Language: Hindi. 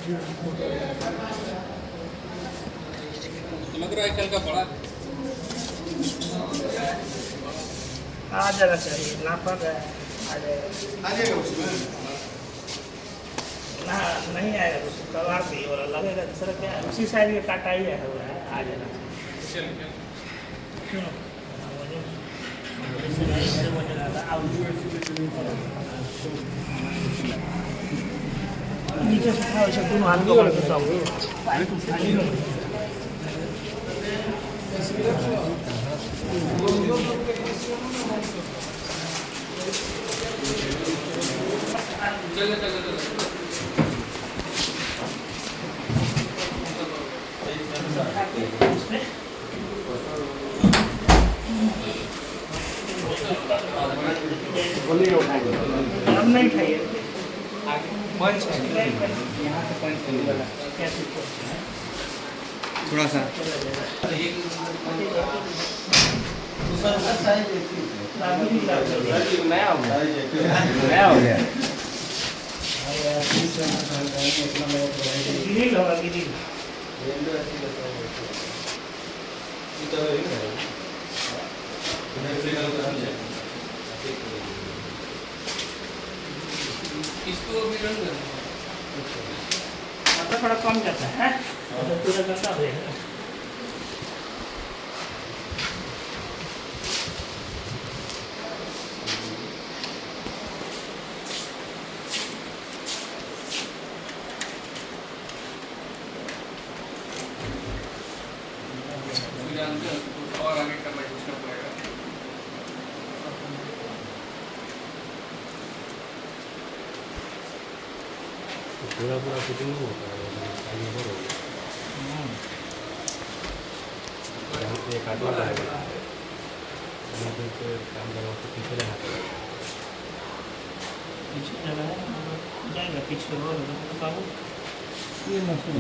लग रहा है कल का बड़ा आ जाना चाहिए ना पर आ जाएगा उसमें ना नहीं आएगा तो कबार भी और लगेगा दूसरा क्या है, उसी साइड के काटा ही है हुआ है आ जाना चल क्यों नीचे से था वैसे दोनों हाथ को चल चल चल हम नहीं खाइए पंच यहाँ से पंच कैसे थोड़ा सा नया हो गया गिरिल होगा गिरिल इसको भी रन कर मतलब थोड़ा कम जाता है मतलब पूरा गंदा हो जाएगा जानते हैं तो और आगे करना पूछना पड़ेगा पूरा पूरा फिटिंग नहीं होता है आगे बढ़ हो गया एक आदमी आएगा काम करो तो पीछे लगा पीछे लगा है जाएगा पीछे और ये मशीन